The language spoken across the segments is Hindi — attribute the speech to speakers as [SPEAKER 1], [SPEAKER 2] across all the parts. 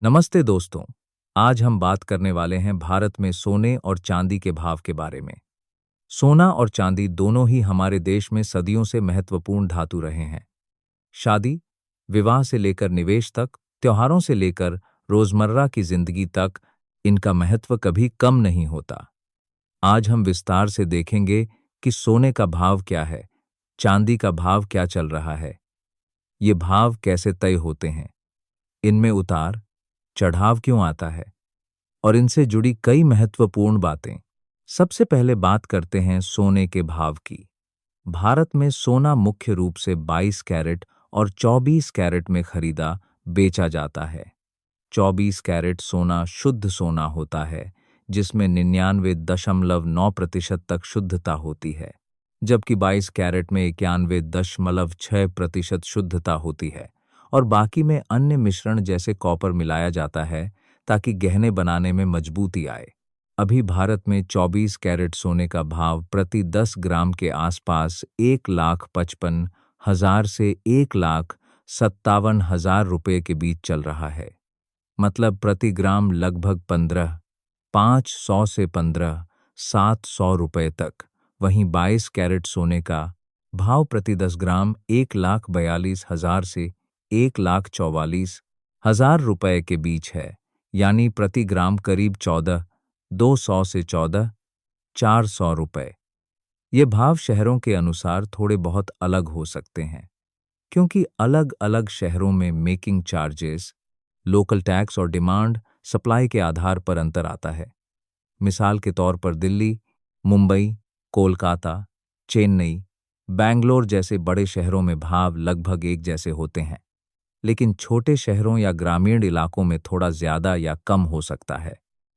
[SPEAKER 1] नमस्ते दोस्तों। आज हम बात करने वाले हैं भारत में सोने और चांदी के भाव के बारे में। सोना और चांदी दोनों ही हमारे देश में सदियों से महत्वपूर्ण धातु रहे हैं। शादी, विवाह से लेकर निवेश तक, त्योहारों से लेकर रोजमर्रा की जिंदगी तक इनका महत्व कभी कम नहीं होता। आज हम विस्तार से देखेंगे कि सोने का भाव क्या है, चांदी का भाव क्या चल रहा है, ये भाव कैसे तय होते हैं, इनमें उतार चढ़ाव क्यों आता है और इनसे जुड़ी कई महत्वपूर्ण बातें। सबसे पहले बात करते हैं सोने के भाव की। भारत में सोना मुख्य रूप से 22 कैरेट और 24 कैरेट में खरीदा बेचा जाता है। 24 कैरेट सोना शुद्ध सोना होता है, जिसमें 99.9% तक शुद्धता होती है, जबकि 22 कैरेट में 91.6% शुद्धता होती है और बाकी में अन्य मिश्रण जैसे कॉपर मिलाया जाता है ताकि गहने बनाने में मजबूती आए। अभी भारत में 24 कैरेट सोने का भाव प्रति 10 ग्राम के आसपास 1,55,000 से 1,57,000 रुपये के बीच चल रहा है। मतलब प्रति ग्राम लगभग 15,500 से 15,700 रुपये तक। वहीं 22 कैरेट सोने का भाव प्रति 10 ग्राम 1,42,000 से 1,44,000 रुपये के बीच है, यानी प्रति ग्राम करीब 14,200 से 14,400 रुपये। ये भाव शहरों के अनुसार थोड़े बहुत अलग हो सकते हैं, क्योंकि अलग अलग शहरों में मेकिंग चार्जेस, लोकल टैक्स और डिमांड सप्लाई के आधार पर अंतर आता है। मिसाल के तौर पर दिल्ली, मुंबई, कोलकाता, चेन्नई, बैंगलोर जैसे बड़े शहरों में भाव लगभग एक जैसे होते हैं, लेकिन छोटे शहरों या ग्रामीण इलाकों में थोड़ा ज्यादा या कम हो सकता है।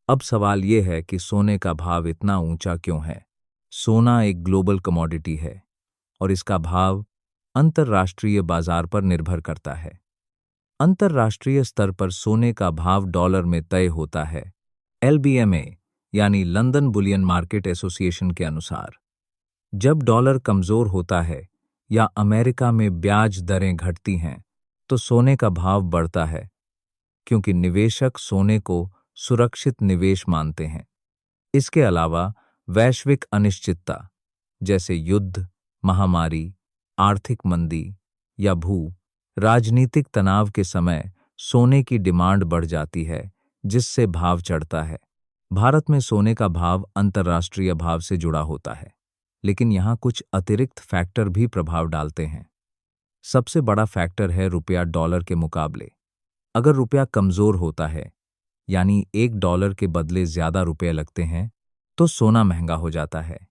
[SPEAKER 1] अब सवाल यह है कि सोने का भाव इतना ऊंचा क्यों है? सोना एक ग्लोबल कमोडिटी है और इसका भाव अंतर्राष्ट्रीय बाजार पर निर्भर करता है। अंतर्राष्ट्रीय स्तर पर सोने का भाव डॉलर में तय होता है। LBMA यानी लंदन बुलियन मार्केट एसोसिएशन के अनुसार जब डॉलर कमजोर होता है या अमेरिका में ब्याज दरें घटती हैं, तो सोने का भाव बढ़ता है, क्योंकि निवेशक सोने को सुरक्षित निवेश मानते हैं। इसके अलावा वैश्विक अनिश्चितता जैसे युद्ध, महामारी, आर्थिक मंदी या राजनीतिक तनाव के समय सोने की डिमांड बढ़ जाती है, जिससे भाव चढ़ता है। भारत में सोने का भाव अंतर्राष्ट्रीय भाव से जुड़ा होता है, लेकिन यहाँ कुछ अतिरिक्त फैक्टर भी प्रभाव डालते हैं। सबसे बड़ा फैक्टर है रुपया डॉलर के मुकाबले। अगर रुपया कमजोर होता है, यानी $1 के बदले ज्यादा रुपए लगते हैं, तो सोना महंगा हो जाता है।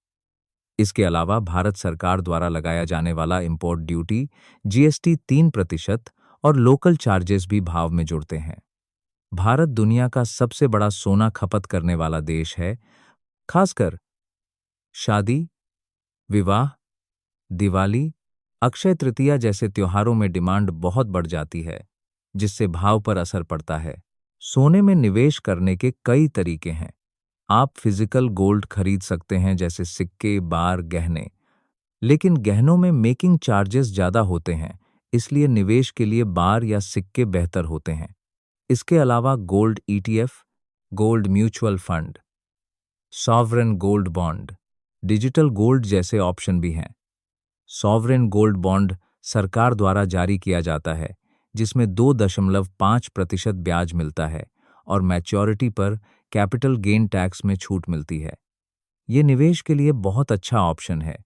[SPEAKER 1] इसके अलावा भारत सरकार द्वारा लगाया जाने वाला इंपोर्ट ड्यूटी GST 3% और लोकल चार्जेस भी भाव में जुड़ते हैं। भारत दुनिया का सबसे बड़ा सोना खपत करने वाला देश है। खासकर शादी, विवाह, दिवाली, अक्षय तृतीया जैसे त्योहारों में डिमांड बहुत बढ़ जाती है, जिससे भाव पर असर पड़ता है। सोने में निवेश करने के कई तरीके हैं। आप फिजिकल गोल्ड खरीद सकते हैं, जैसे सिक्के, बार, गहने, लेकिन गहनों में मेकिंग चार्जेस ज्यादा होते हैं, इसलिए निवेश के लिए बार या सिक्के बेहतर होते हैं। इसके अलावा gold ETF, gold mutual fund, sovereign gold bond, digital gold जैसे ऑप्शन भी हैं। सॉवरेन गोल्ड बॉन्ड सरकार द्वारा जारी किया जाता है, जिसमें 2.5% ब्याज मिलता है और मैच्योरिटी पर कैपिटल गेन टैक्स में छूट मिलती है। ये निवेश के लिए बहुत अच्छा ऑप्शन है,